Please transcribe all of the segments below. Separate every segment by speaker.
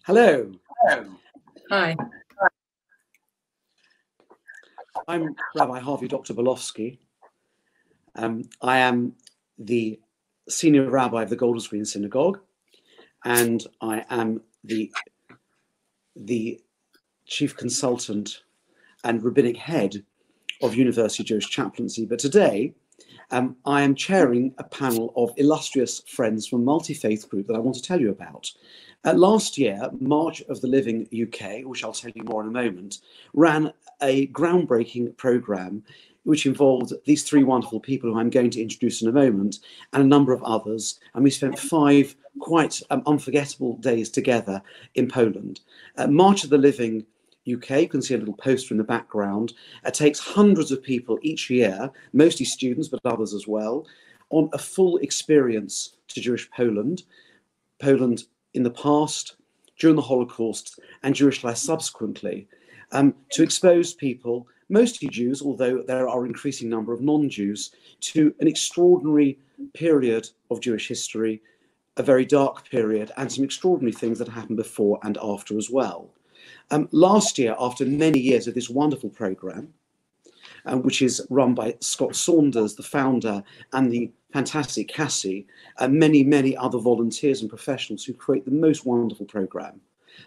Speaker 1: Hello.
Speaker 2: Hi.
Speaker 1: I'm Rabbi Harvey Dr. Bolofsky. I am the senior rabbi of the Golders Green Synagogue, and I am the chief consultant and rabbinic head of University Jewish Chaplaincy. But today, I am chairing a panel of illustrious friends from a multi-faith group that I want to tell you about. Last year, March of the Living UK, which I'll tell you more in a moment, ran a groundbreaking programme which involved these three wonderful people who I'm going to introduce in a moment, and a number of others. And we spent 5 quite unforgettable days together in Poland. March of the Living UK, you can see a little poster in the background. It takes hundreds of people each year, mostly students, but others as well, on a full experience to Jewish Poland, Poland in the past, during the Holocaust, and Jewish life subsequently, to expose people, mostly Jews, although there are an increasing number of non-Jews, to an extraordinary period of Jewish history, a very dark period, and some extraordinary things that happened before and after as well. Last year, after many years of this wonderful programme, which is run by Scott Saunders, the founder, and the fantastic Cassie, and many, many other volunteers and professionals who create the most wonderful programme.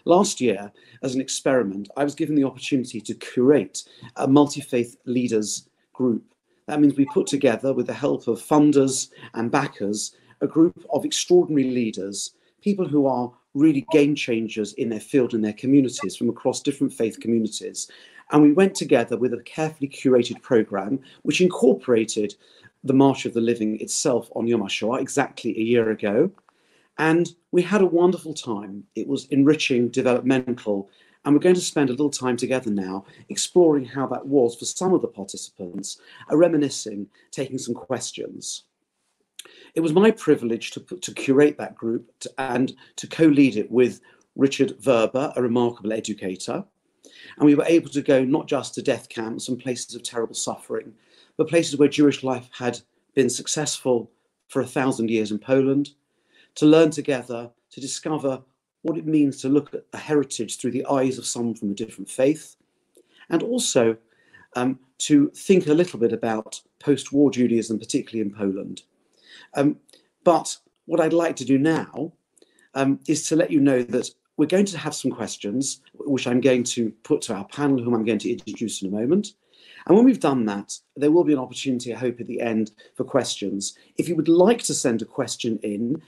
Speaker 1: Last year, as an experiment, I was given the opportunity to curate a multi-faith leaders group. That means we put together, with the help of funders and backers, a group of extraordinary leaders, people who are really game changers in their field and their communities from across different faith communities. And we went together with a carefully curated programme which incorporated the March of the Living itself on Yom HaShoah exactly a year ago. And we had a wonderful time. It was enriching, developmental, and we're going to spend a little time together now exploring how that was for some of the participants, reminiscing, taking some questions. It was my privilege to curate that group and to co-lead it with Richard Verber, a remarkable educator. And we were able to go not just to death camps and places of terrible suffering, but places where Jewish life had been successful for 1,000 years in Poland, to learn together, to discover what it means to look at a heritage through the eyes of someone from a different faith, and also to think a little bit about post-war Judaism, particularly in Poland. But what I'd like to do now is to let you know that we're going to have some questions, which I'm going to put to our panel, whom I'm going to introduce in a moment. And when we've done that, there will be an opportunity, I hope, at the end for questions. If you would like to send a question in,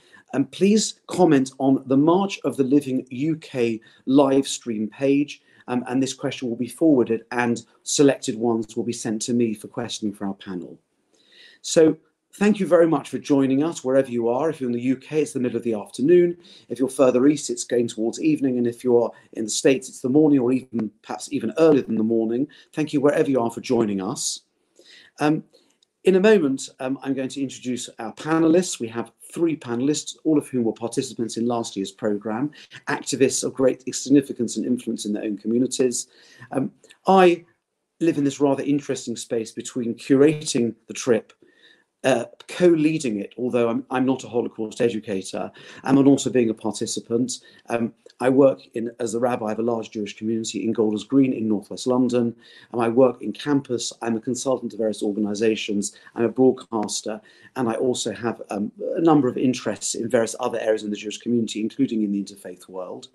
Speaker 1: please comment on the March of the Living UK live stream page, and this question will be forwarded and selected ones will be sent to me for questioning for our panel. So thank you very much for joining us wherever you are. If you're in the UK, it's the middle of the afternoon. If you're further east, it's going towards evening. And if you're in the States, it's the morning, or even perhaps even earlier than the morning. Thank you wherever you are for joining us. In a moment, I'm going to introduce our panelists. We have 3 panelists, all of whom were participants in last year's programme, activists of great significance and influence in their own communities. I live in this rather interesting space between curating the trip, co-leading it, although I'm not a Holocaust educator, and also being a participant. I work as a rabbi of a large Jewish community in Golders Green in northwest London, and I work in campus. I'm a consultant to various organisations. I'm a broadcaster, and I also have a number of interests in various other areas in the Jewish community, including in the interfaith world.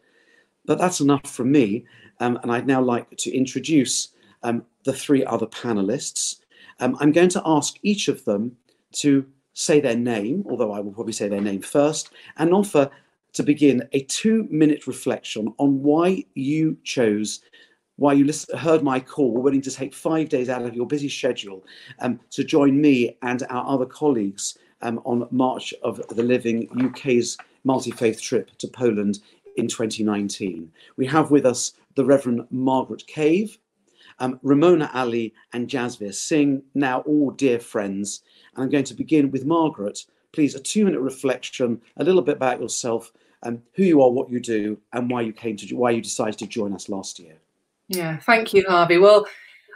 Speaker 1: But that's enough from me, and I'd now like to introduce the 3 other panelists. I'm going to ask each of them to say their name, although I will probably say their name first, and offer to begin a 2-minute reflection on why you heard my call, were willing to take 5 days out of your busy schedule to join me and our other colleagues on March of the Living UK's multi-faith trip to Poland in 2019. We have with us the Reverend Margaret Cave, Ramona Ali and Jasvir Singh, now all dear friends. And I'm going to begin with Margaret. Please, a 2-minute reflection, a little bit about yourself, who you are, what you do, and why you decided to join us last year.
Speaker 2: Yeah, thank you, Harvey. Well,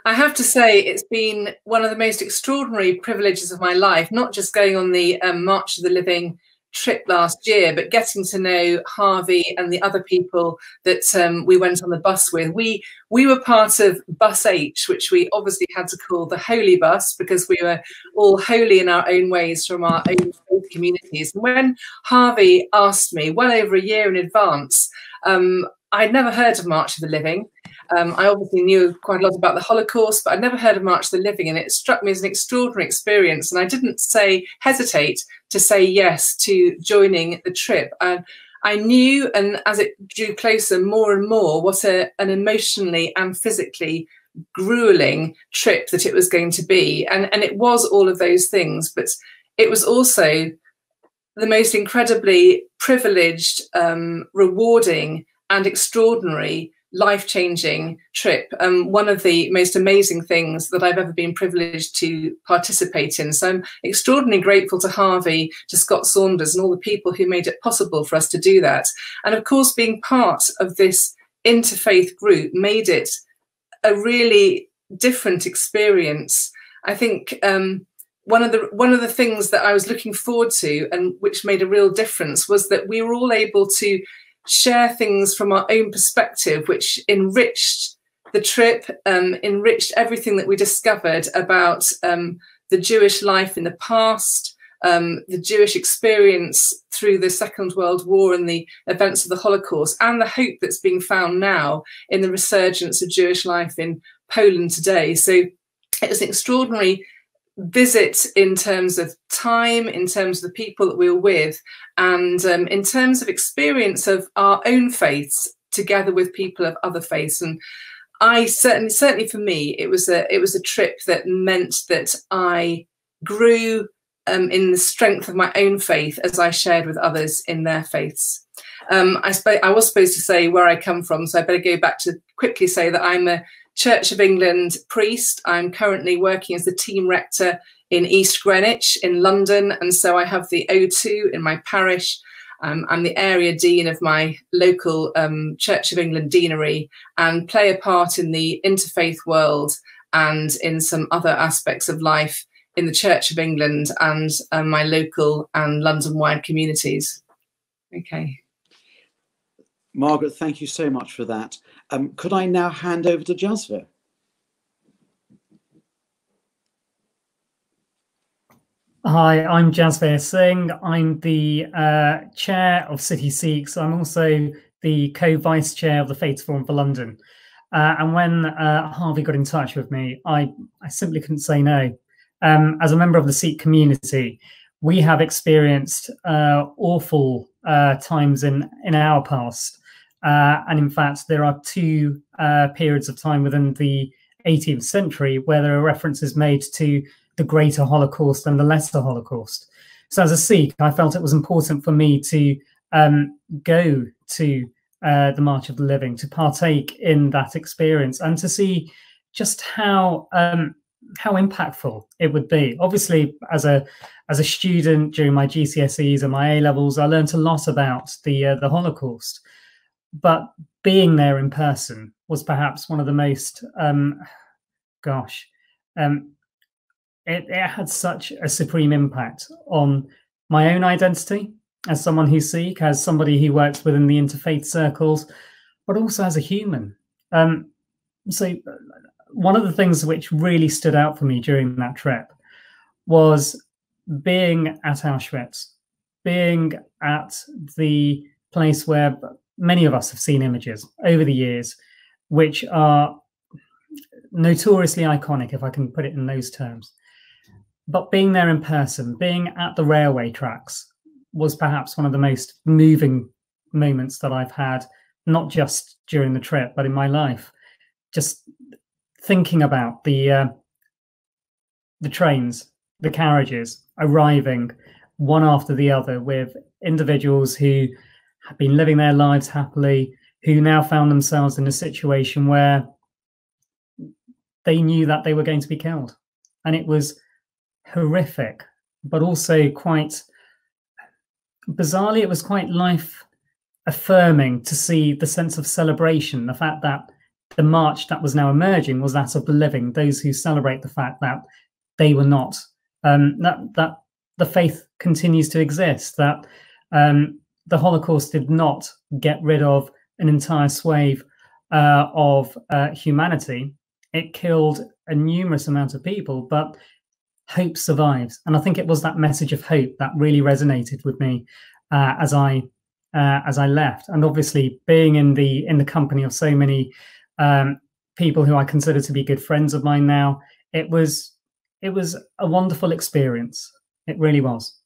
Speaker 2: I have to say it's been one of the most extraordinary privileges of my life, not just going on the March of the Living trip last year, but getting to know Harvey and the other people that we went on the bus with, we were part of Bus H, which we obviously had to call the Holy Bus because we were all holy in our own ways from our own faith communities. And when Harvey asked me well over a year in advance, I'd never heard of March of the Living. I obviously knew quite a lot about the Holocaust, but I'd never heard of March of the Living, and it struck me as an extraordinary experience. And I didn't hesitate to say yes to joining the trip. And I knew, and as it drew closer more and more, what an emotionally and physically grueling trip that it was going to be. And it was all of those things, but it was also the most incredibly privileged, rewarding and extraordinary, life-changing trip. One of the most amazing things that I've ever been privileged to participate in. So I'm extraordinarily grateful to Harvey, to Scott Saunders and all the people who made it possible for us to do that. And of course, being part of this interfaith group made it a really different experience. I think one of the things that I was looking forward to and which made a real difference was that we were all able to share things from our own perspective, which enriched the trip, enriched everything that we discovered about the Jewish life in the past, the Jewish experience through the Second World War and the events of the Holocaust, and the hope that's being found now in the resurgence of Jewish life in Poland today. So it was an extraordinary visit in terms of time, in terms of the people that we were with, and in terms of experience of our own faiths together with people of other faiths. And I certainly for me, it was a trip that meant that I grew in the strength of my own faith as I shared with others in their faiths. I was supposed to say where I come from, so I better go back to quickly say that I'm a Church of England priest. I'm currently working as the team rector in East Greenwich in London, and so I have the O2 in my parish. I'm the area dean of my local Church of England deanery and play a part in the interfaith world and in some other aspects of life in the Church of England and my local and London-wide communities. Okay.
Speaker 1: Margaret, thank you so much for that. Could I now hand over to Jasvir?
Speaker 3: Hi, I'm Jasvir Singh. I'm the chair of City Sikhs. I'm also the co-vice chair of the Faiths Forum for London. And when Harvey got in touch with me, I simply couldn't say no. As a member of the Sikh community, we have experienced awful times in our past. And in fact, there are two periods of time within the 18th century where there are references made to the greater Holocaust and the lesser Holocaust. So as a Sikh, I felt it was important for me to go to the March of the Living, to partake in that experience and to see just how impactful it would be. Obviously, as a student during my GCSEs and my A-levels, I learned a lot about the Holocaust. But being there in person was perhaps one of the most, it had such a supreme impact on my own identity as someone who's Sikh, as somebody who works within the interfaith circles, but also as a human. So one of the things which really stood out for me during that trip was being at Auschwitz, being at the place where many of us have seen images over the years, which are notoriously iconic, if I can put it in those terms. But being there in person, being at the railway tracks, was perhaps one of the most moving moments that I've had, not just during the trip, but in my life. Just thinking about the trains, the carriages arriving one after the other with individuals who had been living their lives happily, who now found themselves in a situation where they knew that they were going to be killed. And it was horrific, but also quite bizarrely, it was quite life affirming to see the sense of celebration, the fact that the march that was now emerging was that of the living, those who celebrate the fact that they were not, that the faith continues to exist, that the Holocaust did not get rid of an entire swathe of humanity. It killed a numerous amount of people, but hope survives. And I think it was that message of hope that really resonated with me as I left. And obviously, being in the company of so many people who I consider to be good friends of mine now, it was a wonderful experience. It really was.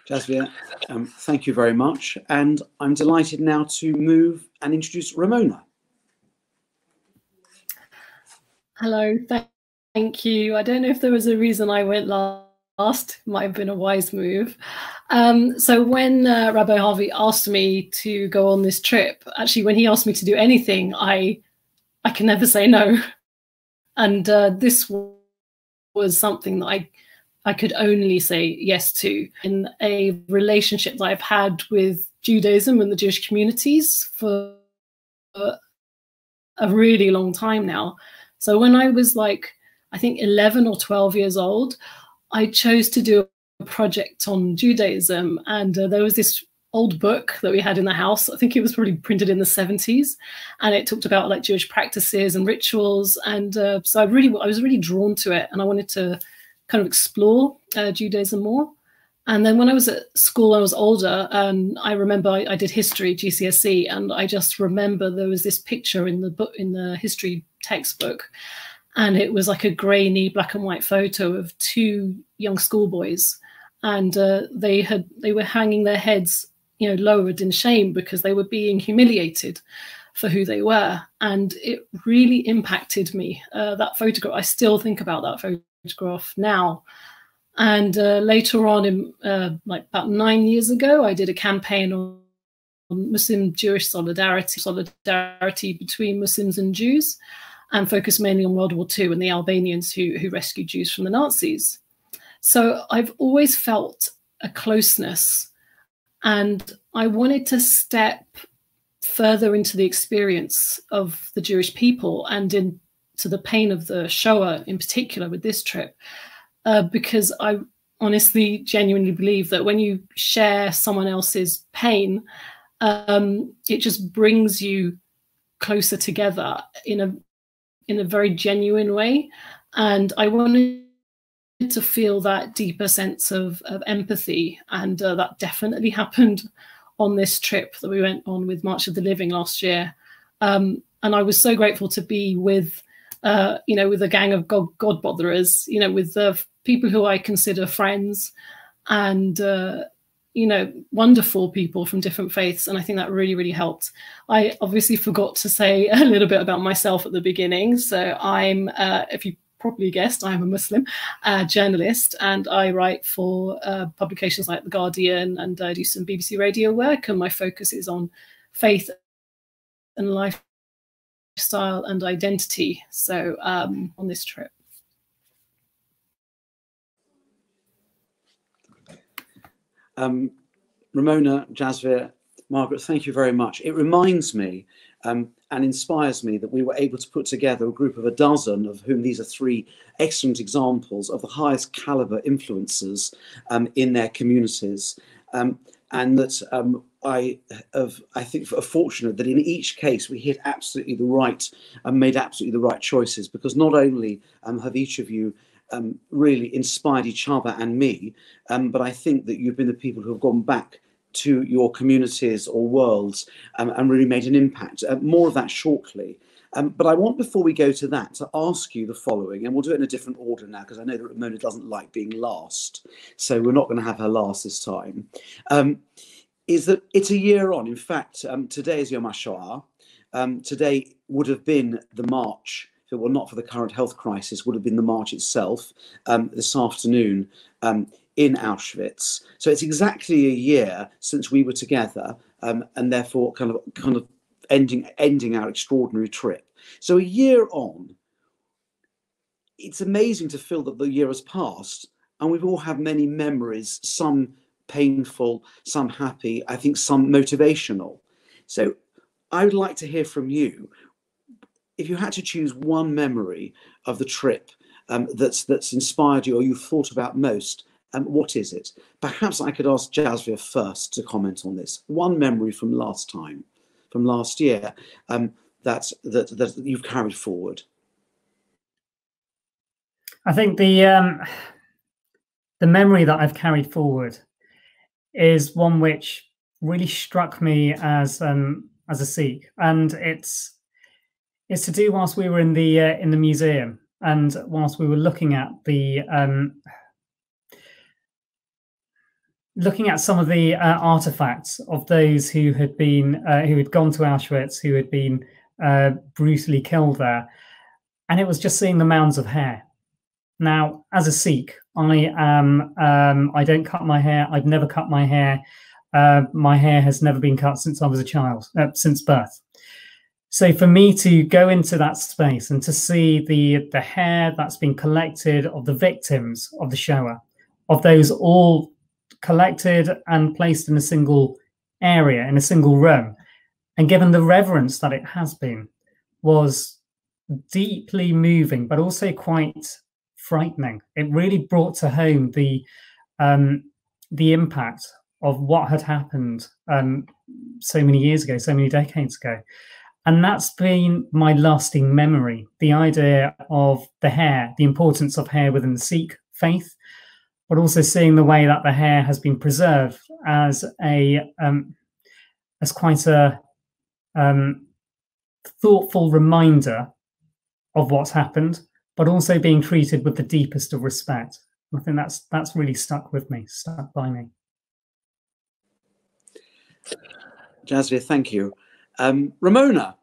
Speaker 1: Jasvier, thank you very much. And I'm delighted now to move and introduce Ramona.
Speaker 4: Hello, thank you. I don't know if there was a reason I went last. Might have been a wise move. So when Rabbi Harvey asked me to go on this trip, actually, when he asked me to do anything, I can never say no. And this was something that I could only say yes to, in a relationship that I've had with Judaism and the Jewish communities for a really long time now. So when I was like, I think 11 or 12 years old, I chose to do a project on Judaism. And there was this old book that we had in the house. I think it was probably printed in the 70s. And it talked about like Jewish practices and rituals. And so I was really drawn to it. And I wanted to kind of explore Judaism more. And then when I was at school, I was older, and I remember I did history, GCSE, and I just remember there was this picture in the book, in the history textbook, and it was like a grainy black and white photo of two young schoolboys, and they were hanging their heads, you know, lowered in shame because they were being humiliated for who they were, and it really impacted me. That photograph, I still think about that photograph now. And later on, in like about 9 years ago, I did a campaign on Muslim-Jewish solidarity between Muslims and Jews, and focused mainly on World War II and the Albanians who rescued Jews from the Nazis. So I've always felt a closeness, and I wanted to step further into the experience of the Jewish people and into the pain of the Shoah in particular with this trip. Because I honestly, genuinely believe that when you share someone else's pain, it just brings you closer together in a very genuine way. And I wanted to feel that deeper sense of empathy, and that definitely happened on this trip that we went on with March of the Living last year. And I was so grateful to be with, you know, with a gang of God botherers, you know, with the people who I consider friends, and, you know, wonderful people from different faiths. And I think that really, really helped. I obviously forgot to say a little bit about myself at the beginning. So I'm, if you probably guessed, I'm a Muslim journalist, and I write for publications like The Guardian, and I do some BBC radio work, and my focus is on faith and lifestyle and identity. So on this trip.
Speaker 1: Ramona, Jasvier, Margaret, thank you very much. It reminds me and inspires me that we were able to put together a group of a dozen, of whom these are three excellent examples of the highest caliber influencers in their communities. And that I think are fortunate that in each case we hit absolutely the right and made absolutely the right choices, because not only have each of you really inspired each other and me, but I think that you've been the people who have gone back to your communities or worlds and really made an impact. More of that shortly. But I want, before we go to that, to ask you the following, and we'll do it in a different order now, because I know that Ramona doesn't like being last, so we're not going to have her last this time. Is that it's a year on. In fact, today is Yom HaShoah. Today would have been the march, if it were not for the current health crisis, would have been the march itself this afternoon in Auschwitz. So it's exactly a year since we were together, and therefore kind of ending our extraordinary trip. So a year on, it's amazing to feel that the year has passed, and we've all had many memories, some painful, some happy, I think some motivational. So I would like to hear from you. If you had to choose one memory of the trip that's inspired you or you've thought about most, what is it? Perhaps I could ask Jasvir first to comment on this. One memory from last year, that you've carried forward.
Speaker 3: I think the memory that I've carried forward is one which really struck me as a Sikh, and it's to do whilst we were in the museum, and whilst we were looking at some of the artifacts of those who had gone to Auschwitz, who had been brutally killed there, and it was just seeing the mounds of hair. Now, as a Sikh, I don't cut my hair. I've never cut my hair. My hair has never been cut since I was a child, since birth. So for me to go into that space and to see the hair that's been collected of the victims of the Shoah, of those all collected and placed in a single area, in a single room, and given the reverence that it has been, was deeply moving, but also quite frightening. It really brought to home the impact of what had happened so many years ago, so many decades ago. And that's been my lasting memory, the idea of the hair, the importance of hair within the Sikh faith, but also seeing the way that the hair has been preserved as quite a thoughtful reminder of what's happened, but also being treated with the deepest of respect. I think that's really stuck by me.
Speaker 1: Jasvir, thank you. Ramona,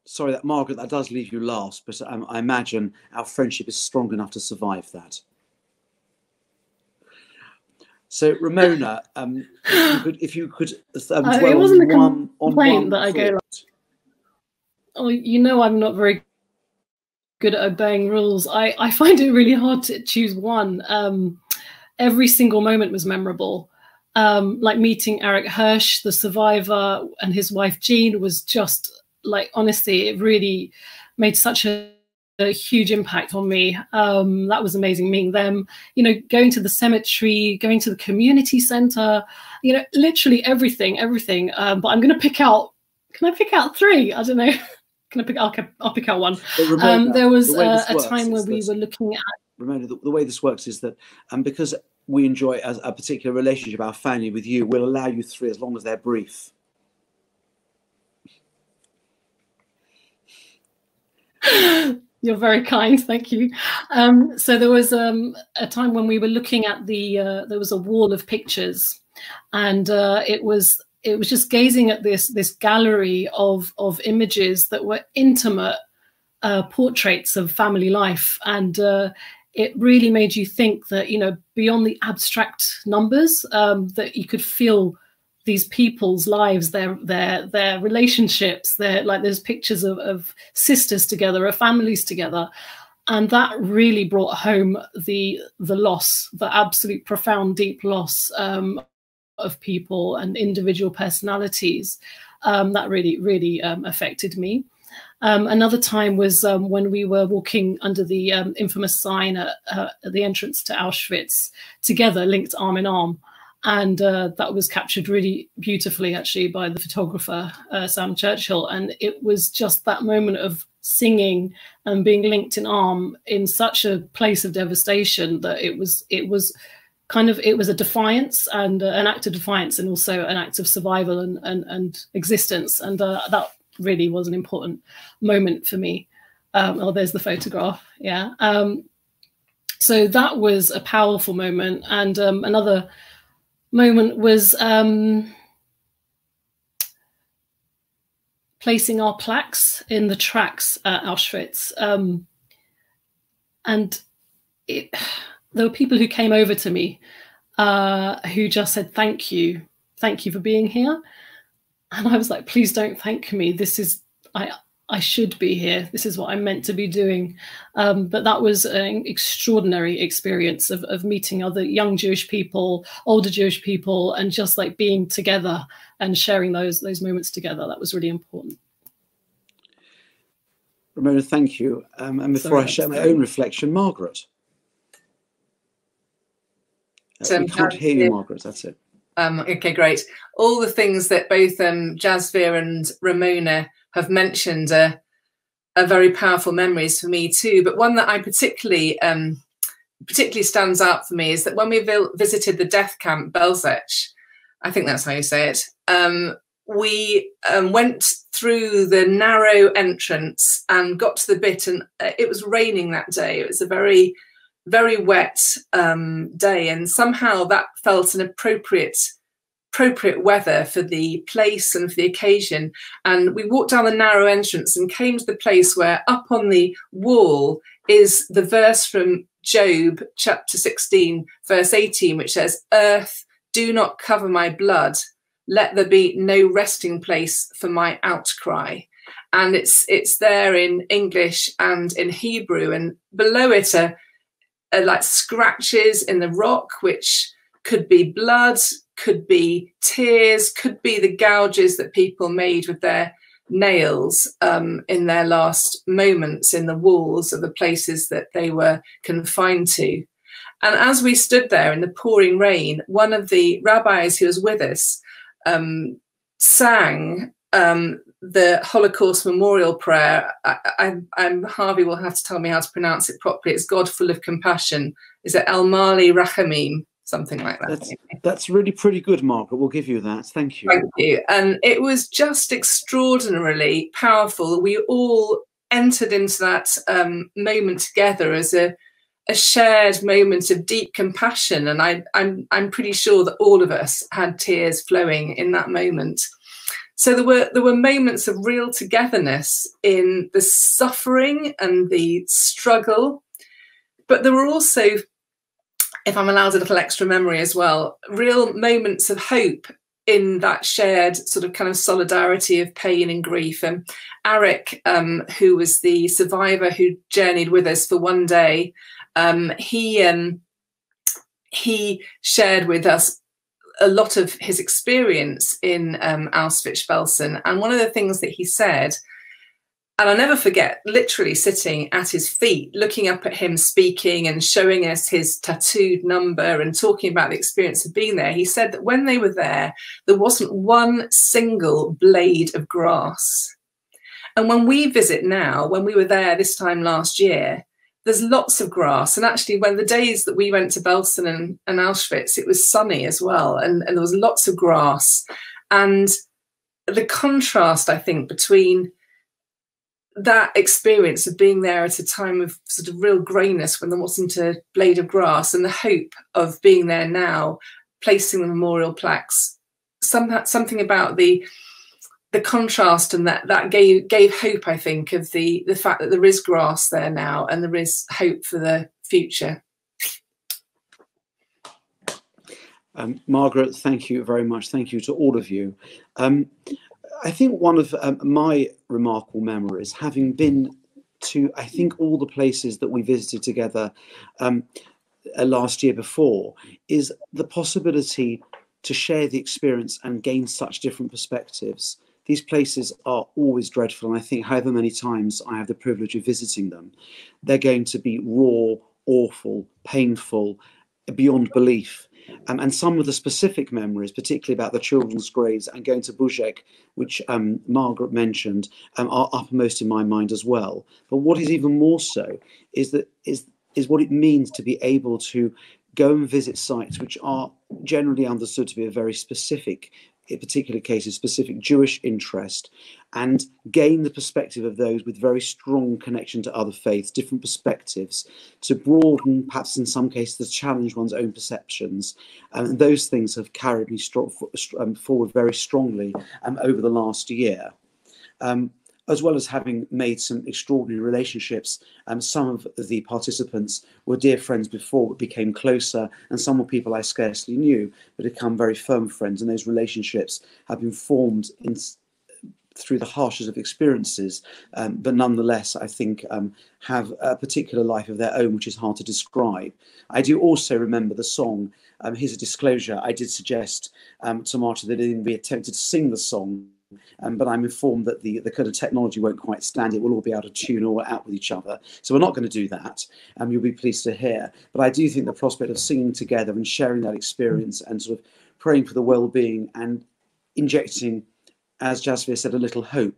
Speaker 1: sorry that Margaret, that does leave you last, but I imagine our friendship is strong enough to survive that. So Ramona, if you could dwell
Speaker 4: it wasn't
Speaker 1: on
Speaker 4: a complaint
Speaker 1: that
Speaker 4: I go, oh, you know, I'm not very good at obeying rules. I find it really hard to choose one. Every single moment was memorable. Like meeting Eric Hirsch, the survivor, and his wife Jean was just like, honestly, it really made such a huge impact on me. That was amazing meeting them, you know, going to the cemetery, going to the community center, you know, literally everything. But I'm going to pick out, can I pick out three? I don't know. Can I pick? I'll pick out one.
Speaker 1: Ramona,
Speaker 4: there was a time where we were looking at.
Speaker 1: Ramona, the way this works is that because we enjoy a particular relationship, our family with you, we'll allow you three as long as they're brief.
Speaker 4: You're very kind, thank you. So there was a time when we were looking at there was a wall of pictures, and it was just gazing at this gallery of images that were intimate portraits of family life, and it really made you think that, you know, beyond the abstract numbers, that you could feel these people's lives, their relationships, there's pictures of sisters together, of families together. And that really brought home the loss, the absolute profound, deep loss of people and individual personalities. That really affected me. Another time was when we were walking under the infamous sign at the entrance to Auschwitz together, linked arm in arm. And that was captured really beautifully, actually, by the photographer, Sam Churchill. And it was just that moment of singing and being linked in arm in such a place of devastation that it was a defiance, and an act of defiance, and also an act of survival and existence. And that really was an important moment for me. Oh, there's the photograph. Yeah. So that was a powerful moment. And another moment was placing our plaques in the tracks at Auschwitz. And there were people who came over to me who just said, thank you for being here. And I was like, please don't thank me. This is, I should be here. This is what I'm meant to be doing. But that was an extraordinary experience of meeting other young Jewish people, older Jewish people, and just like being together and sharing those moments together. That was really important.
Speaker 1: Ramona, thank you. And before I share my own reflection, Margaret. We can't hear you, Margaret. That's it.
Speaker 2: Okay, great. All the things that both Jasveer and Ramona have mentioned are very powerful memories for me too. But one that I particularly stands out for me is that when we visited the death camp Belzec, I think that's how you say it, we went through the narrow entrance and got to the bit, and it was raining that day. It was a very, very wet day, and somehow that felt an appropriate weather for the place and for the occasion. And we walked down the narrow entrance and came to the place where up on the wall is the verse from Job chapter 16 verse 18, which says, "Earth, do not cover my blood, let there be no resting place for my outcry." And it's there in English and in Hebrew, and below it are like scratches in the rock, which could be blood, could be tears, could be the gouges that people made with their nails in their last moments in the walls of the places that they were confined to. And as we stood there in the pouring rain, one of the rabbis who was with us sang the Holocaust memorial prayer. Harvey will have to tell me how to pronounce it properly. It's God full of compassion. Is it El Mali Rachamim? Something like that.
Speaker 1: That's really pretty good, Margaret. We'll give you that. Thank you.
Speaker 2: Thank you. And it was just extraordinarily powerful. We all entered into that moment together as a shared moment of deep compassion. And I'm pretty sure that all of us had tears flowing in that moment. So there were moments of real togetherness in the suffering and the struggle, but there were also, if I'm allowed a little extra memory as well, real moments of hope in that shared sort of kind of solidarity of pain and grief. And Arik, who was the survivor who journeyed with us for one day, he shared with us a lot of his experience in Auschwitz-Belsen. And one of the things that he said, and I'll never forget, literally sitting at his feet, looking up at him speaking and showing us his tattooed number and talking about the experience of being there. He said that when they were there wasn't one single blade of grass. And when we visit now, when we were there this time last year, there's lots of grass. And actually, when the days that we went to Belsen and Auschwitz, it was sunny as well. And there was lots of grass. And the contrast, I think, between that experience of being there at a time of sort of real greyness when there wasn't a blade of grass, and the hope of being there now, placing the memorial plaques, something about the contrast, and that gave hope, I think, of the fact that there is grass there now and there is hope for the future.
Speaker 1: Margaret, thank you very much. Thank you to all of you. I think one of my remarkable memories, having been to, I think, all the places that we visited together last year before, is the possibility to share the experience and gain such different perspectives. These places are always dreadful, and I think however many times I have the privilege of visiting them, they're going to be raw, awful, painful, beyond belief. And some of the specific memories, particularly about the children's graves and going to Buzek, which Margaret mentioned, are uppermost in my mind as well. But what is even more so is what it means to be able to go and visit sites which are generally understood to be a very specific, in particular cases, specific Jewish interest, and gain the perspective of those with very strong connection to other faiths, different perspectives, to broaden, perhaps in some cases, to challenge one's own perceptions. And those things have carried me forward very strongly over the last year. As well as having made some extraordinary relationships. Some of the participants were dear friends before, but became closer, and some were people I scarcely knew, but become very firm friends, and those relationships have been formed through the harshest of experiences, but nonetheless, I think, have a particular life of their own, which is hard to describe. I do also remember the song. Here's a disclosure. I did suggest to Marta that it be attempted to sing the song but I'm informed that the kind of technology won't quite stand it. We'll all be able to tune all out with each other. So we're not going to do that. You'll be pleased to hear. But I do think the prospect of singing together and sharing that experience and sort of praying for the well-being and injecting, as Jasvir said, a little hope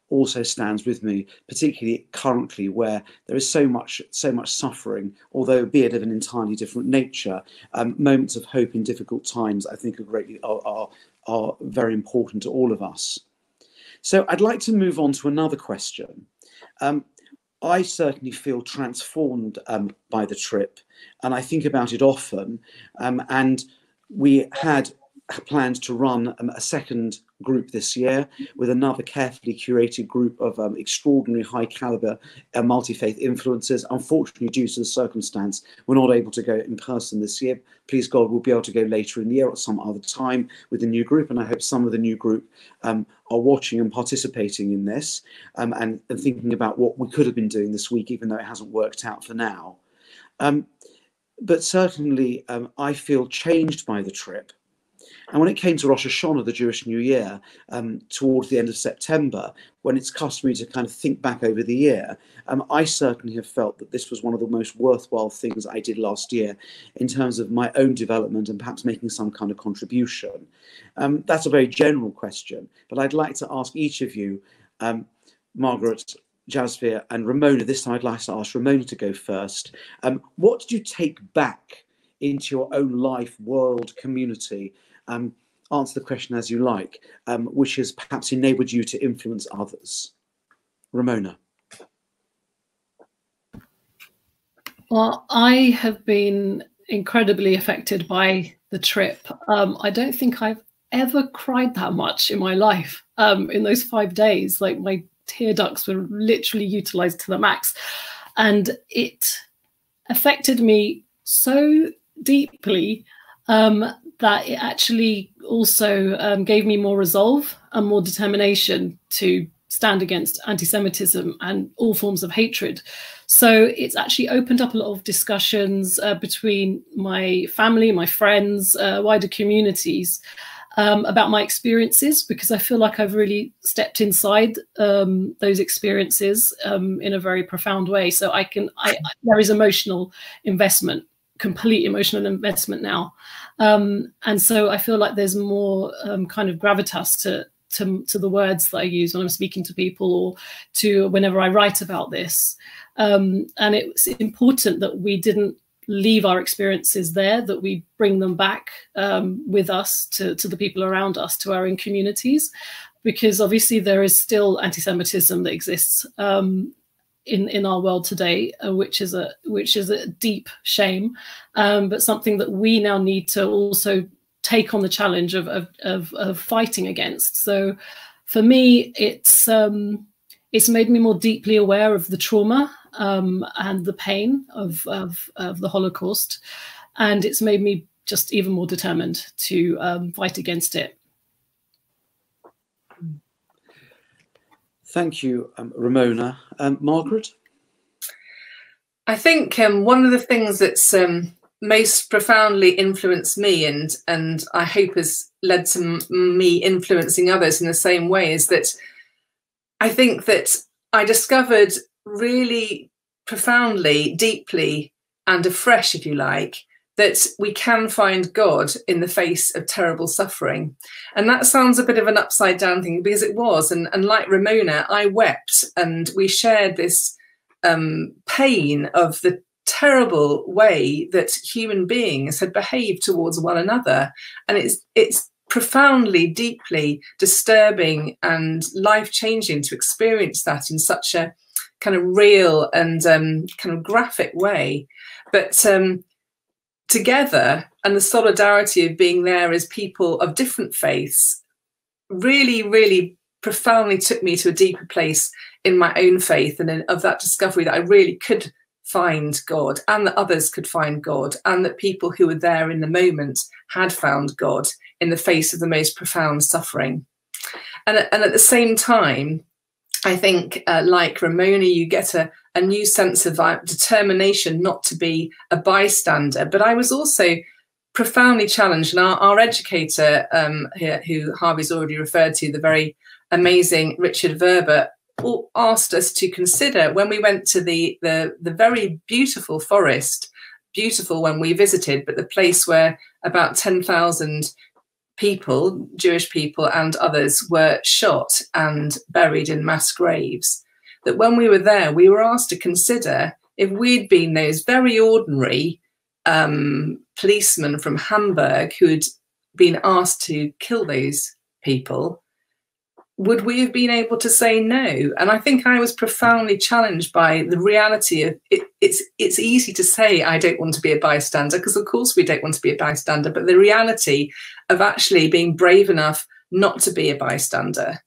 Speaker 1: also stands with me, particularly currently where there is so much suffering, although be it of an entirely different nature. Moments of hope in difficult times, I think, are very important to all of us. So I'd like to move on to another question. I certainly feel transformed by the trip, and I think about it often. And we had planned to run a second group this year with another carefully curated group of extraordinary high caliber multi-faith influencers. Unfortunately, due to the circumstance, we're not able to go in person this year. Please God, we'll be able to go later in the year at some other time with the new group, and I hope some of the new group are watching and participating in this and thinking about what we could have been doing this week, even though it hasn't worked out for now. But certainly I feel changed by the trip. And when it came to Rosh Hashanah, the Jewish New Year, towards the end of September, when it's customary to kind of think back over the year, I certainly have felt that this was one of the most worthwhile things I did last year in terms of my own development and perhaps making some kind of contribution. That's a very general question, but I'd like to ask each of you, Margaret, Jasvir and Ramona, this time I'd like to ask Ramona to go first. What did you take back into your own life, world, community? Answer the question as you like, which has perhaps enabled you to influence others. Ramona.
Speaker 4: Well, I have been incredibly affected by the trip. I don't think I've ever cried that much in my life in those 5 days. Like, my tear ducts were literally utilized to the max. And it affected me so deeply that it actually also gave me more resolve and more determination to stand against anti-Semitism and all forms of hatred. So it's actually opened up a lot of discussions between my family, my friends, wider communities about my experiences, because I feel like I've really stepped inside those experiences in a very profound way. So there is emotional investment, complete emotional investment now. And so I feel like there's more kind of gravitas to the words that I use when I'm speaking to people or to whenever I write about this. And it's important that we didn't leave our experiences there, that we bring them back with us to the people around us, to our own communities, because obviously there is still anti-Semitism that exists in our world today, which is a deep shame, but something that we now need to also take on the challenge of fighting against. So for me, it's made me more deeply aware of the trauma and the pain of the Holocaust, and it's made me just even more determined to fight against it.
Speaker 1: Thank you, Ramona. Margaret?
Speaker 2: I think one of the things that's most profoundly influenced me, and I hope has led to me influencing others in the same way, is that I think that I discovered really profoundly, deeply and afresh, if you like, that we can find God in the face of terrible suffering. And that sounds a bit of an upside down thing, because it was. And like Ramona, I wept, and we shared this pain of the terrible way that human beings had behaved towards one another. And it's profoundly, deeply disturbing and life-changing to experience that in such a kind of real and kind of graphic way. But together, and the solidarity of being there as people of different faiths really, really profoundly took me to a deeper place in my own faith, and of that discovery that I really could find God, and that others could find God, and that people who were there in the moment had found God in the face of the most profound suffering. And at the same time, I think, like Ramona, you get a new sense of determination not to be a bystander. But I was also profoundly challenged, and our educator here, who Harvey's already referred to, the very amazing Richard Verber asked us to consider when we went to the very beautiful forest, beautiful when we visited, but the place where about 10,000 people, Jewish people and others, were shot and buried in mass graves, that when we were there, we were asked to consider if we'd been those very ordinary policemen from Hamburg who had been asked to kill those people, would we have been able to say no? And I think I was profoundly challenged by the reality of it. It's easy to say I don't want to be a bystander, because of course we don't want to be a bystander, but the reality of actually being brave enough not to be a bystander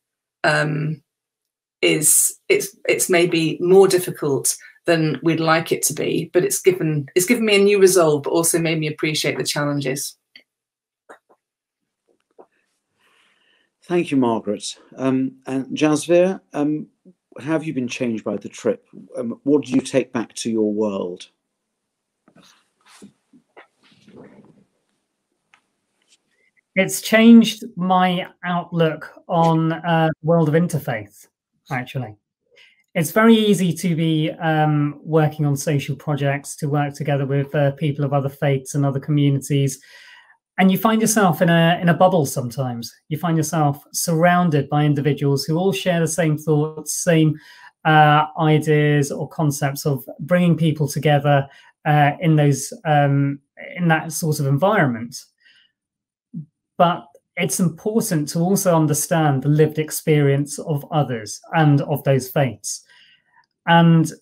Speaker 2: it's maybe more difficult than we'd like it to be, but it's given me a new resolve, but also made me appreciate the challenges.
Speaker 1: Thank you, Margaret. And Jasveer, have you been changed by the trip? What do you take back to your world?
Speaker 3: It's changed my outlook on the world of interfaith, actually. It's very easy to be working on social projects, to work together with people of other faiths and other communities. And you find yourself in a bubble sometimes. You find yourself surrounded by individuals who all share the same thoughts, same ideas or concepts of bringing people together in that sort of environment. But it's important to also understand the lived experience of others and of those faiths. And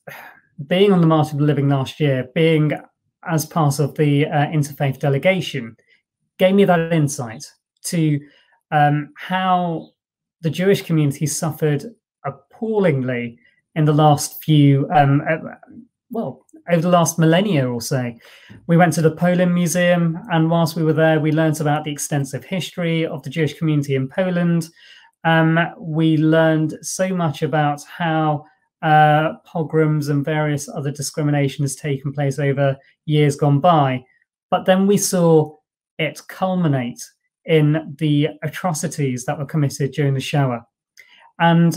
Speaker 3: being on the Martyr of the Living last year, being as part of the interfaith delegation, gave me that insight to how the Jewish community suffered appallingly in the last few, over the last millennia or so. We went to the Poland Museum, and whilst we were there, we learned about the extensive history of the Jewish community in Poland. We learned so much about how pogroms and various other discrimination has taken place over years gone by. But then we saw it culminate in the atrocities that were committed during the Shoah. And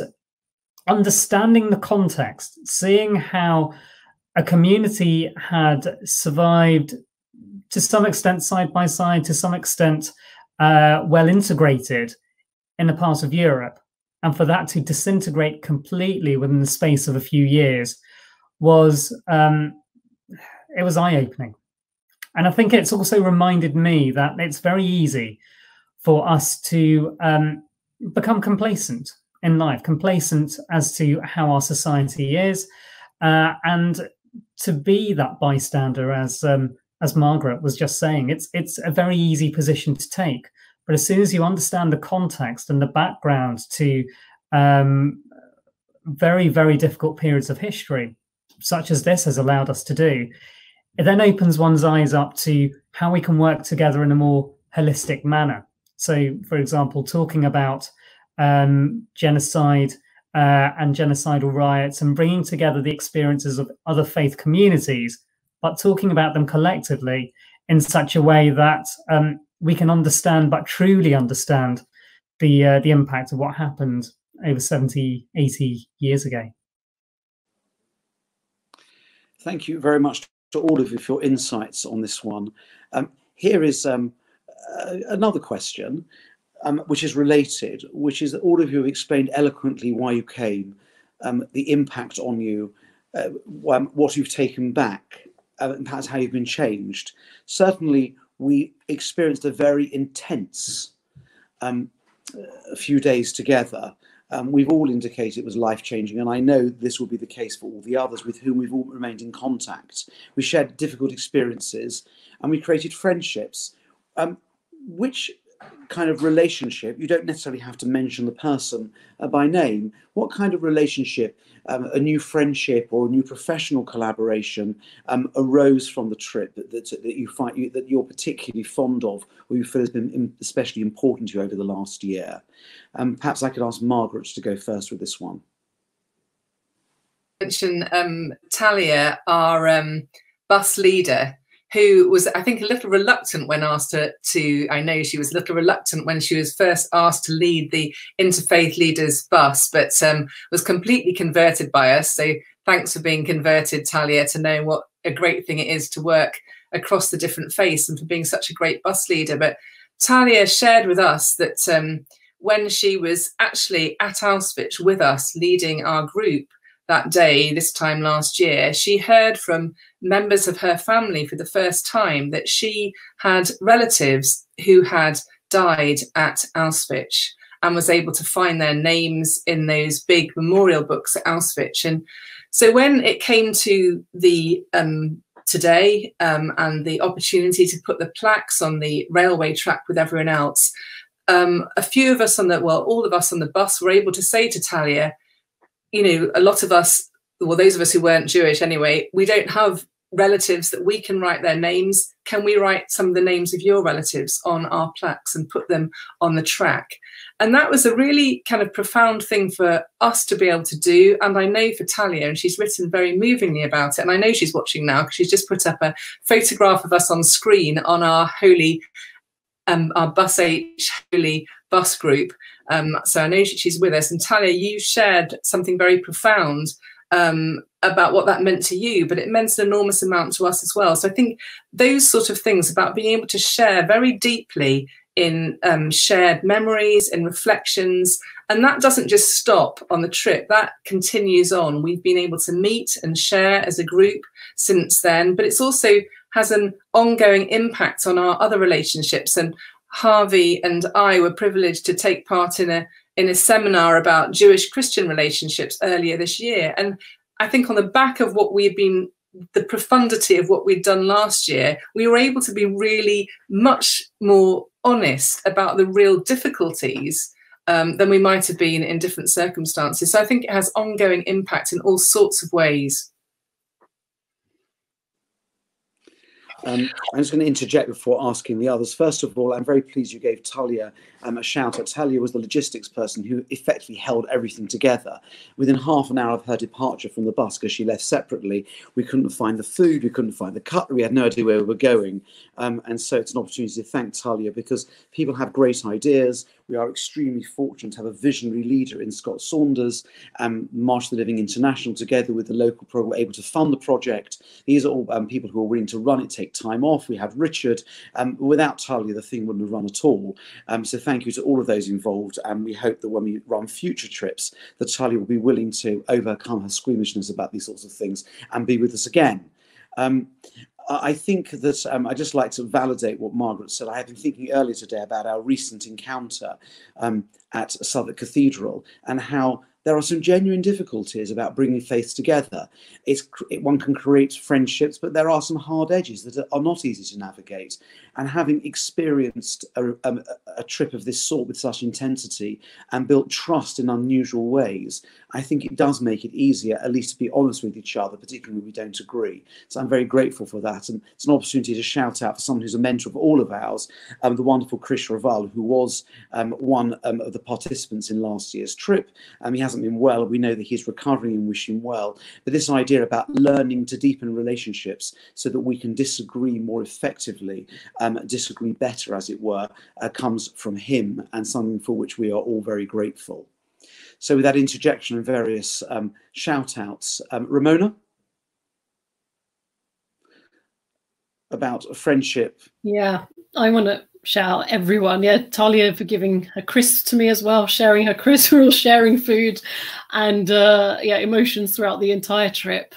Speaker 3: understanding the context, seeing how a community had survived to some extent side by side, to some extent well integrated in a part of Europe, and for that to disintegrate completely within the space of a few years was it was eye-opening. And I think it's also reminded me that it's very easy for us to become complacent in life, complacent as to how our society is, and to be that bystander, as Margaret was just saying. It's a very easy position to take, but as soon as you understand the context and the background to very, very difficult periods of history, such as this has allowed us to do, it then opens one's eyes up to how we can work together in a more holistic manner. So, for example, talking about genocide and genocidal riots, and bringing together the experiences of other faith communities, but talking about them collectively in such a way that we can understand, but truly understand, the impact of what happened over 70, 80 years ago.
Speaker 1: Thank you very much to all of you for your insights on this one. Here is another question, which is related, which is that all of you have explained eloquently why you came, the impact on you, what you've taken back, and perhaps how you've been changed. Certainly, we experienced a very intense a few days together. We've all indicated it was life-changing, and I know this will be the case for all the others with whom we've all remained in contact. We shared difficult experiences, and we created friendships. Which kind of relationship, you don't necessarily have to mention the person by name, what kind of relationship, a new friendship or a new professional collaboration arose from the trip that you find that you're particularly fond of, or you feel has been especially important to you over the last year? Perhaps I could ask Margaret to go first with this one.
Speaker 2: Mention Talia, our bus leader, who was, I think, a little reluctant when asked to, I know she was a little reluctant when she was first asked to lead the Interfaith Leaders bus, but was completely converted by us. So thanks for being converted, Talia, to know what a great thing it is to work across the different faiths, and for being such a great bus leader. But Talia shared with us that when she was actually at Auschwitz with us, leading our group that day, this time last year, she heard from members of her family for the first time that she had relatives who had died at Auschwitz, and was able to find their names in those big memorial books at Auschwitz. And so when it came to the today and the opportunity to put the plaques on the railway track with everyone else, a few of us on the, well, all of us on the bus were able to say to Talia, you know, a lot of us, well, those of us who weren't Jewish anyway, we don't have relatives that we can write their names. Can we write some of the names of your relatives on our plaques and put them on the track? And that was a really kind of profound thing for us to be able to do. And I know for Talia, and she's written very movingly about it, and I know she's watching now because she's just put up a photograph of us on screen on our holy, our Bus H Holy bus group. So I know she's with us. And Talia, you shared something very profound about what that meant to you, but it meant an enormous amount to us as well. So I think those sort of things about being able to share very deeply in shared memories and reflections, and that doesn't just stop on the trip, that continues on. We've been able to meet and share as a group since then, but it's also has an ongoing impact on our other relationships. And Harvey and I were privileged to take part in a seminar about Jewish-Christian relationships earlier this year. And I think on the back of what we've been, the profundity of what we'd done last year, we were able to be really much more honest about the real difficulties than we might have been in different circumstances. So I think it has ongoing impact in all sorts of ways.
Speaker 1: I'm just going to interject before asking the others. First of all, I'm very pleased you gave Talia a shout out. Talia was the logistics person who effectively held everything together. Within half an hour of her departure from the bus, because she left separately, we couldn't find the food, we couldn't find the cutlery, we had no idea where we were going. And so it's an opportunity to thank Talia, because people have great ideas. We are extremely fortunate to have a visionary leader in Scott Saunders, March the Living International, together with the local program, were able to fund the project. These are all people who are willing to run it, take time off. We have Richard. Without Talia, the thing wouldn't have run at all. So thank you to all of those involved. And we hope that when we run future trips, that Talia will be willing to overcome her squeamishness about these sorts of things and be with us again. I think that I'd just like to validate what Margaret said. I have been thinking earlier today about our recent encounter at Southwark Cathedral, and how there are some genuine difficulties about bringing faiths together. One can create friendships, but there are some hard edges that are not easy to navigate. And having experienced a trip of this sort with such intensity and built trust in unusual ways, I think it does make it easier, at least to be honest with each other, particularly when we don't agree. So I'm very grateful for that. And it's an opportunity to shout out for someone who's a mentor of all of ours, the wonderful Chris Raval, who was one of the participants in last year's trip. He hasn't been well. We know that he's recovering, and wish him well. But this idea about learning to deepen relationships so that we can disagree more effectively, disagree better, as it were, comes from him, and something for which we are all very grateful. So with that interjection and various shout outs, Ramona, about a friendship.
Speaker 4: Yeah, I want to shout out everyone. Yeah, Talia for giving her crisp to me as well, sharing her crisp. We're all sharing food, and yeah, emotions throughout the entire trip.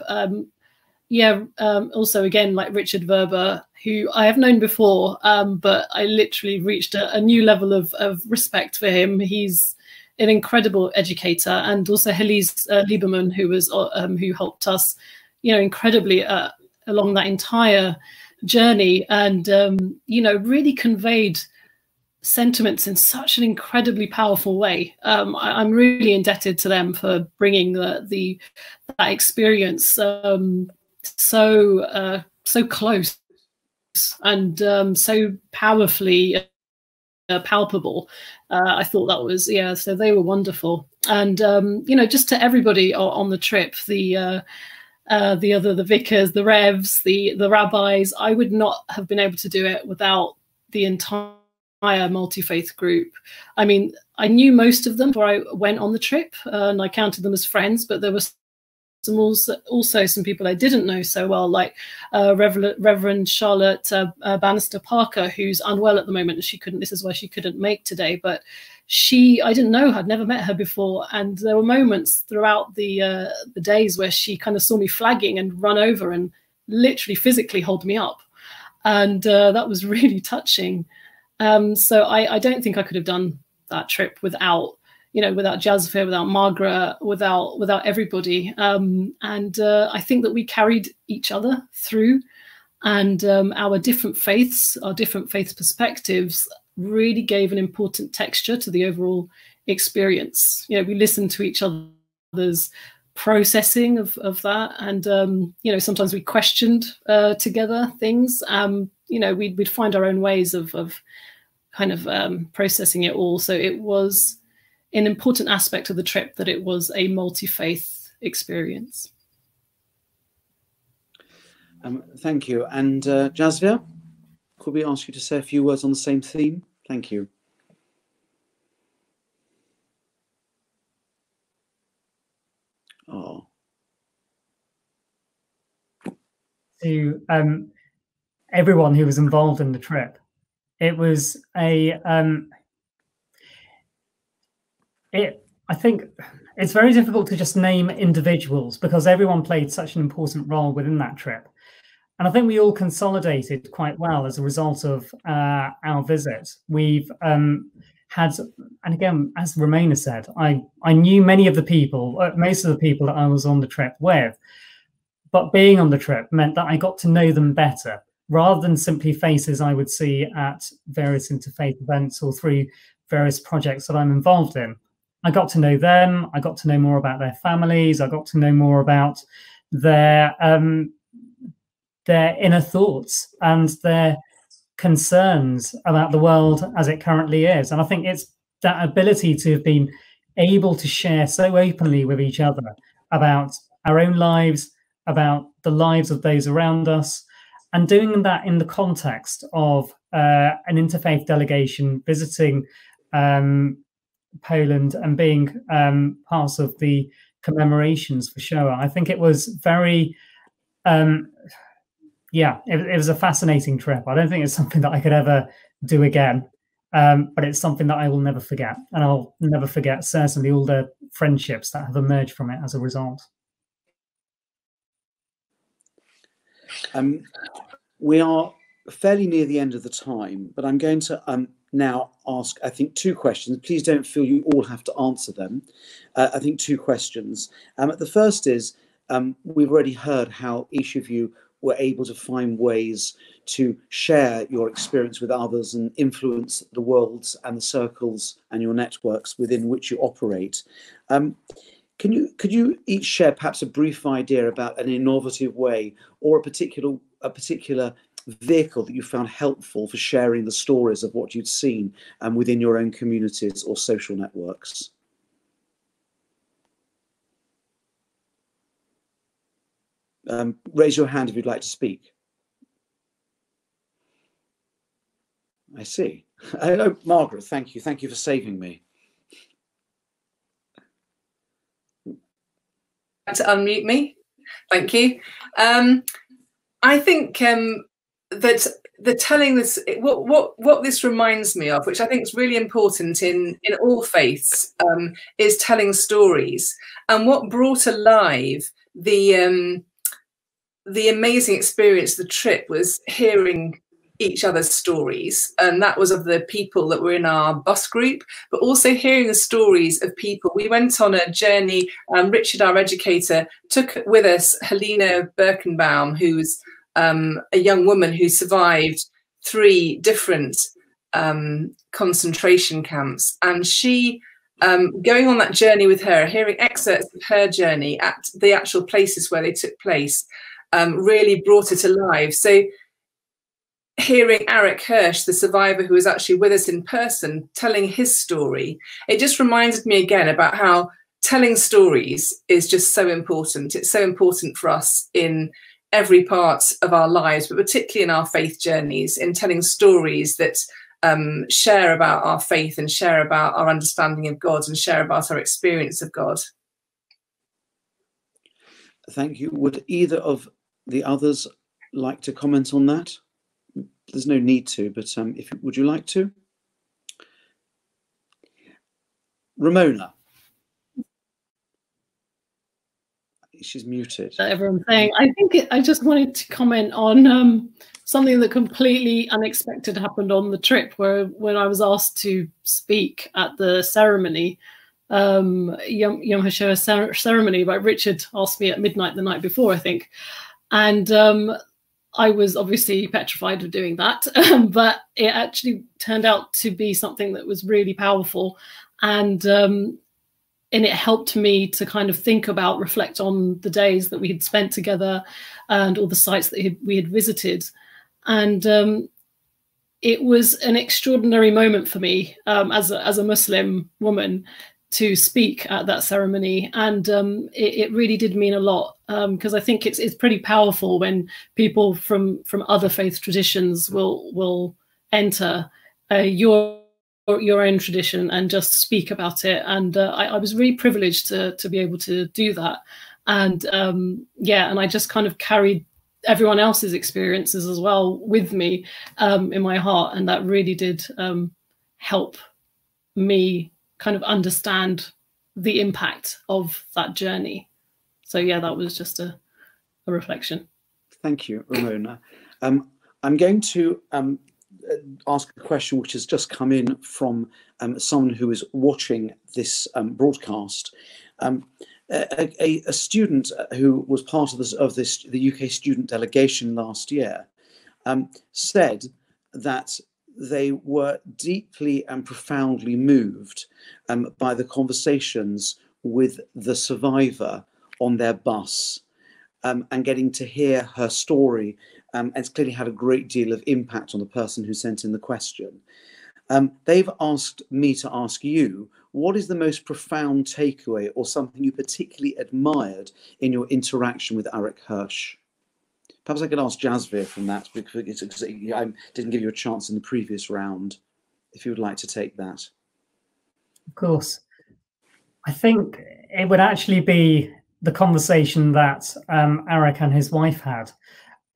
Speaker 4: Also again, like Richard Verber, who I have known before, but I literally reached a new level of respect for him. He's an incredible educator, and also Helise Lieberman, who was who helped us, you know, incredibly along that entire journey, and you know, really conveyed sentiments in such an incredibly powerful way. I'm really indebted to them for bringing that experience so close and so powerfully palpable. I thought that was, yeah, so they were wonderful. And you know, just to everybody on the trip, the the vicars, the revs, the rabbis. I would not have been able to do it without the entire multi-faith group. I mean, I knew most of them before I went on the trip, and I counted them as friends, but there was also some people I didn't know so well, like Reverend Charlotte Bannister Parker, who's unwell at the moment. This is why she couldn't make today, but I didn't know, I'd never met her before. And there were moments throughout the days where she kind of saw me flagging and run over and literally physically hold me up. And that was really touching. So I don't think I could have done that trip without Jasfir, without Margaret, without everybody. And I think that we carried each other through, and our different faiths, our different faith perspectives really gave an important texture to the overall experience. We listened to each other's processing of that, and sometimes we questioned together things. We'd find our own ways of kind of processing it all. So it was an important aspect of the trip that it was a multi-faith experience.
Speaker 1: Thank you. And Jasvia, could we ask you to say a few words on the same theme? Thank you. Oh.
Speaker 3: To everyone who was involved in the trip, it was I think it's very difficult to just name individuals because everyone played such an important role within that trip. And I think we all consolidated quite well as a result of our visit. We've had, and again, as Romena said, I knew many of the people, most of the people that I was on the trip with, but being on the trip meant that I got to know them better rather than simply faces I would see at various interfaith events or through various projects that I'm involved in. I got to know them. I got to know more about their families. I got to know more about their inner thoughts and their concerns about the world as it currently is. And I think it's that ability to have been able to share so openly with each other about our own lives, about the lives of those around us, and doing that in the context of an interfaith delegation visiting Poland and being part of the commemorations for Shoah. I think it was very, it was a fascinating trip. I don't think it's something that I could ever do again, but it's something that I will never forget. And I'll never forget certainly all the friendships that have emerged from it as a result.
Speaker 1: We are fairly near the end of the time, but I'm going to now ask, I think, two questions. Please don't feel you all have to answer them. I think two questions. The first is, we've already heard how each of you were able to find ways to share your experience with others and influence the worlds and the circles and your networks within which you operate. Could you each share perhaps a brief idea about an innovative way or a particular vehicle that you found helpful for sharing the stories of what you'd seen within your own communities or social networks? Raise your hand if you'd like to speak. I see. Oh, Margaret, thank you. Thank you for saving me.
Speaker 2: To unmute me. Thank you. I think that the telling this, what this reminds me of, which I think is really important in all faiths, is telling stories. And what brought alive the amazing experience of the trip was hearing each other's stories, and that was of the people that were in our bus group, but also hearing the stories of people. We went on a journey. Richard, our educator, took with us Helena Birkenbaum, who's a young woman who survived 3 different concentration camps, and she, going on that journey with her, hearing excerpts of her journey at the actual places where they took place, really brought it alive. So hearing Eric Hirsch, the survivor who was actually with us in person, telling his story, it just reminded me again about how telling stories is just so important. It's so important for us in every part of our lives, but particularly in our faith journeys, in telling stories that share about our faith and share about our understanding of God and share about our experience of God.
Speaker 1: Thank you. Would either of the others like to comment on that? There's no need to, but would you like to? Ramona. She's muted.
Speaker 4: Everyone's saying. I think I just wanted to comment on something that completely unexpected happened on the trip, when I was asked to speak at the ceremony, Yom HaShoah ceremony. But Richard asked me at midnight the night before, I think, and I was obviously petrified of doing that, but it actually turned out to be something that was really powerful, and it helped me to kind of think about, reflect on the days that we had spent together and all the sites that we had visited. And it was an extraordinary moment for me as a Muslim woman to speak at that ceremony. And it really did mean a lot, because I think it's pretty powerful when people from other faith traditions will enter your own tradition and just speak about it. And I was really privileged to be able to do that. And yeah, and I just kind of carried everyone else's experiences as well with me in my heart. And that really did help me kind of understand the impact of that journey. So yeah, that was just a reflection.
Speaker 1: Thank you, Ramona. I'm going to ask a question which has just come in from someone who is watching this broadcast. A student who was part of the UK student delegation last year said that they were deeply and profoundly moved by the conversations with the survivor on their bus, and getting to hear her story. And it's clearly had a great deal of impact on the person who sent in the question. They've asked me to ask you, what is the most profound takeaway or something you particularly admired in your interaction with Arik Hirsch? Perhaps I could ask Jasveer from that, because I didn't give you a chance in the previous round, if you would like to take that.
Speaker 3: Of course. I think it would actually be the conversation that Arik and his wife had,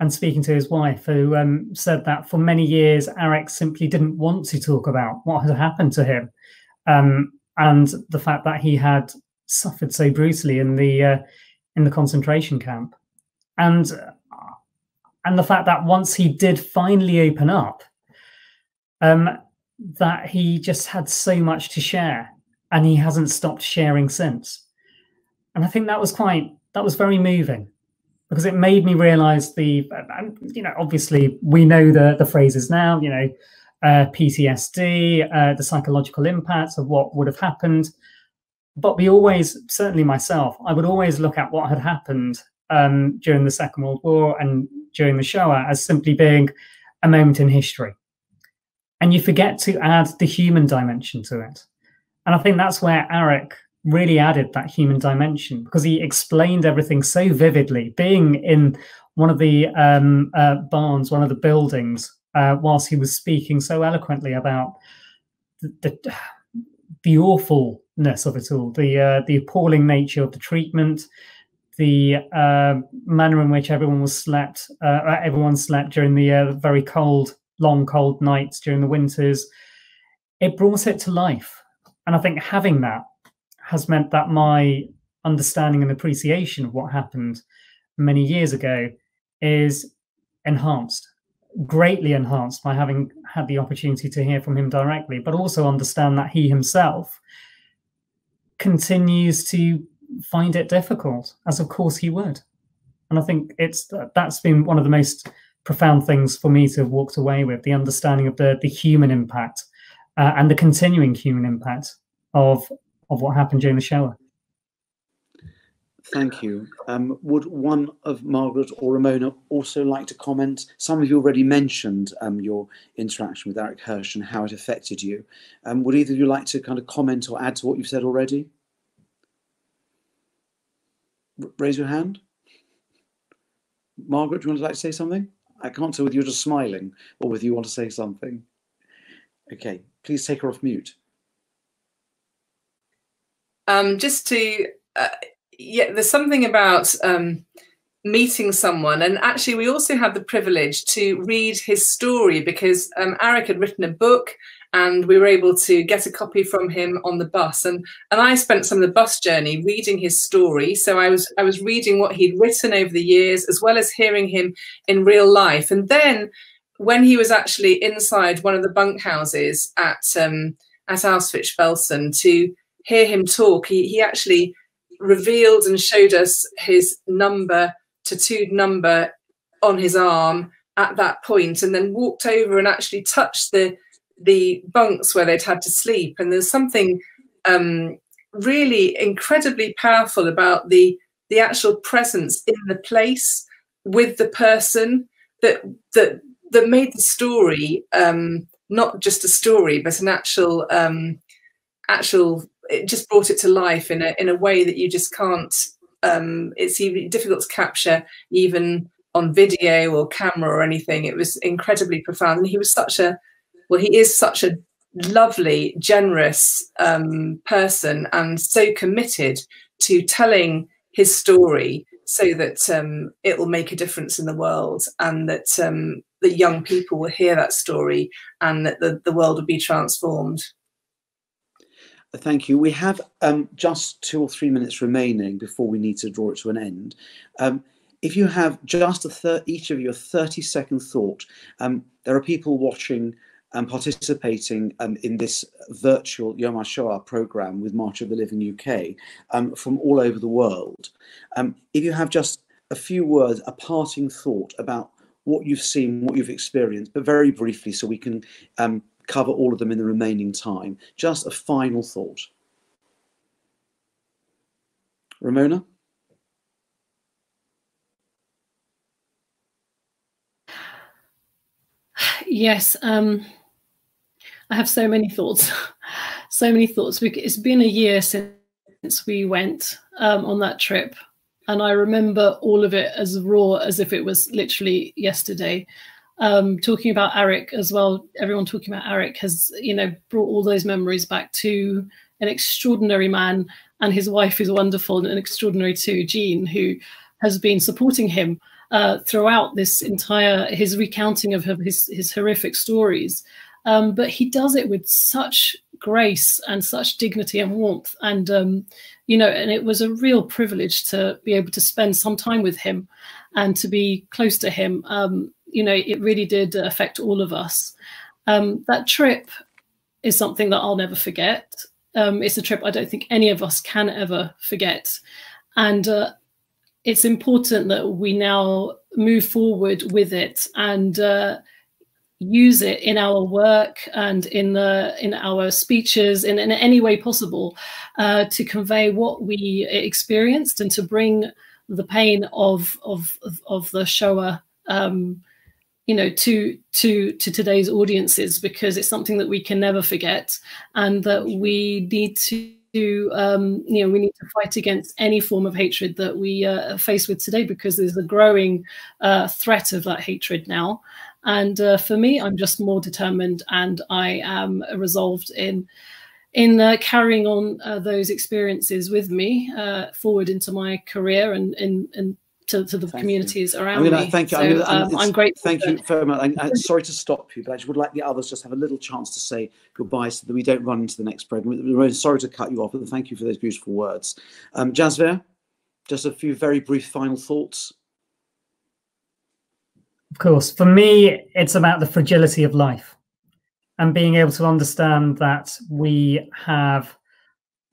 Speaker 3: and speaking to his wife, who said that for many years, Arik simply didn't want to talk about what had happened to him, and the fact that he had suffered so brutally in the concentration camp, and the fact that once he did finally open up, that he just had so much to share, and he hasn't stopped sharing since. And I think that was very moving, because it made me realize obviously we know the phrases now, PTSD, the psychological impacts of what would have happened. But we always, certainly myself, I would always look at what had happened during the Second World War and during the Shoah as simply being a moment in history. And you forget to add the human dimension to it. And I think that's where Arik really added that human dimension, because he explained everything so vividly, being in one of the barns, one of the buildings, whilst he was speaking so eloquently about the awfulness of it all, the appalling nature of the treatment, the manner in which everyone slept during the very cold, long, cold nights during the winters. It brought it to life. And I think having that has meant that my understanding and appreciation of what happened many years ago is enhanced, greatly enhanced, by having had the opportunity to hear from him directly, but also understand that he himself continues to find it difficult, as of course he would. And I think that's been one of the most profound things for me to have walked away with, the understanding of the human impact and the continuing human impact of what happened during the Shoah.
Speaker 1: Thank you. Would one of Margaret or Ramona also like to comment? Some of you already mentioned your interaction with Arik Hirsch and how it affected you. Would either of you like to kind of comment or add to what you've said already? raise your hand. Margaret, do you want to like to say something? I can't tell whether you're just smiling or whether you want to say something. Okay, please take her off mute.
Speaker 2: Just to, yeah, there's something about meeting someone, and actually we also had the privilege to read his story, because Aric had written a book and we were able to get a copy from him on the bus, and I spent some of the bus journey reading his story. So I was reading what he'd written over the years, as well as hearing him in real life. And then when he was actually inside one of the bunkhouses at Auschwitz-Belsen, to hear him talk, he actually revealed and showed us his tattooed number on his arm at that point, and then walked over and actually touched the bunks where they'd had to sleep. And there's something really incredibly powerful about the actual presence in the place with the person that made the story not just a story, but an actual it just brought it to life in a way that you just can't. It's even difficult to capture, even on video or camera or anything. It was incredibly profound, and he was he is such a lovely, generous person, and so committed to telling his story so that it will make a difference in the world, and that the young people will hear that story, and that the world will be transformed.
Speaker 1: Thank you. We have just 2 or 3 minutes remaining before we need to draw it to an end. If you have just each of you a 30-second thought, there are people watching and participating in this virtual Yom HaShoah program with March of the Living UK from all over the world. If you have just a few words, a parting thought about what you've seen, what you've experienced, but very briefly, so we can cover all of them in the remaining time. Just a final thought. Ramona?
Speaker 4: Yes, I have so many thoughts, so many thoughts. It's been a year since we went on that trip, and I remember all of it as raw as if it was literally yesterday. Talking about Aric as well, everyone talking about Aric has, brought all those memories back to an extraordinary man, and his wife is wonderful and extraordinary too, Jean, who has been supporting him throughout his recounting of his horrific stories. But he does it with such grace and such dignity and warmth. And, and it was a real privilege to be able to spend some time with him and to be close to him. It really did affect all of us. That trip is something that I'll never forget. It's a trip I don't think any of us can ever forget. And it's important that we now move forward with it and use it in our work and in our speeches in any way possible to convey what we experienced and to bring the pain of the Shoah to today's audiences, because it's something that we can never forget, and that we need to we need to fight against any form of hatred that we are faced with today, because there's a growing threat of that hatred now. And for me, I'm just more determined, and I am resolved in carrying on those experiences with me forward into my career and to the communities around me.
Speaker 1: Thank you.
Speaker 4: So, I'm grateful.
Speaker 1: Thank you very much. I'm sorry to stop you, but I just would like the others just have a little chance to say goodbye so that we don't run into the next program. We're really sorry to cut you off, but thank you for those beautiful words. Jasvir, just a few very brief final thoughts.
Speaker 3: Of course, for me, it's about the fragility of life and being able to understand that we're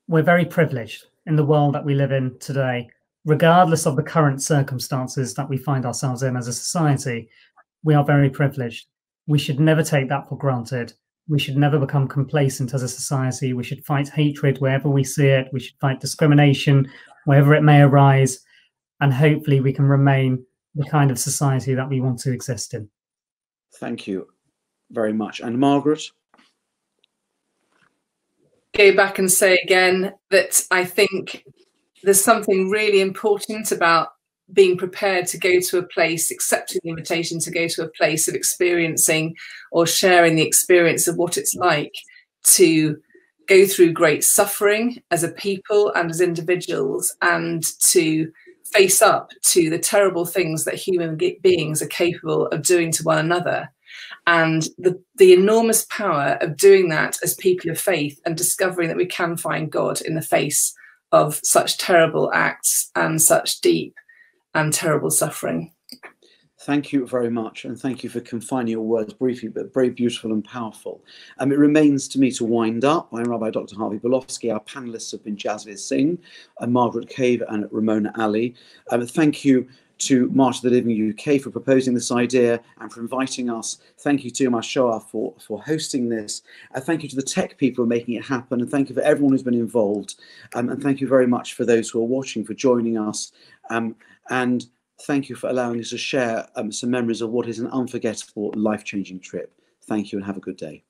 Speaker 3: very privileged in the world that we live in today. Regardless of the current circumstances that we find ourselves in as a society, we are very privileged. We should never take that for granted. We should never become complacent as a society. We should fight hatred wherever we see it. We should fight discrimination wherever it may arise. And hopefully we can remain the kind of society that we want to exist in.
Speaker 1: Thank you very much. And Margaret?
Speaker 2: Go back and say again that I think there's something really important about being prepared to go to a place, accepting the invitation to go to a place of experiencing or sharing the experience of what it's like to go through great suffering as a people and as individuals, and to face up to the terrible things that human beings are capable of doing to one another. And the enormous power of doing that as people of faith and discovering that we can find God in the face of such terrible acts and such deep and terrible suffering.
Speaker 1: Thank you very much, and thank you for confining your words briefly, but very beautiful and powerful. It remains to me to wind up. I'm Rabbi Dr. Harvey Bolofsky. Our panelists have been Jasveer Singh, and Margaret Cave, and Ramona Ali. Thank you to March of the Living UK for proposing this idea and for inviting us. Thank you to Mashoa for hosting this. Thank you to the tech people for making it happen, and thank you for everyone who's been involved. And thank you very much for those who are watching for joining us. And thank you for allowing us to share some memories of what is an unforgettable, life-changing trip. Thank you and have a good day.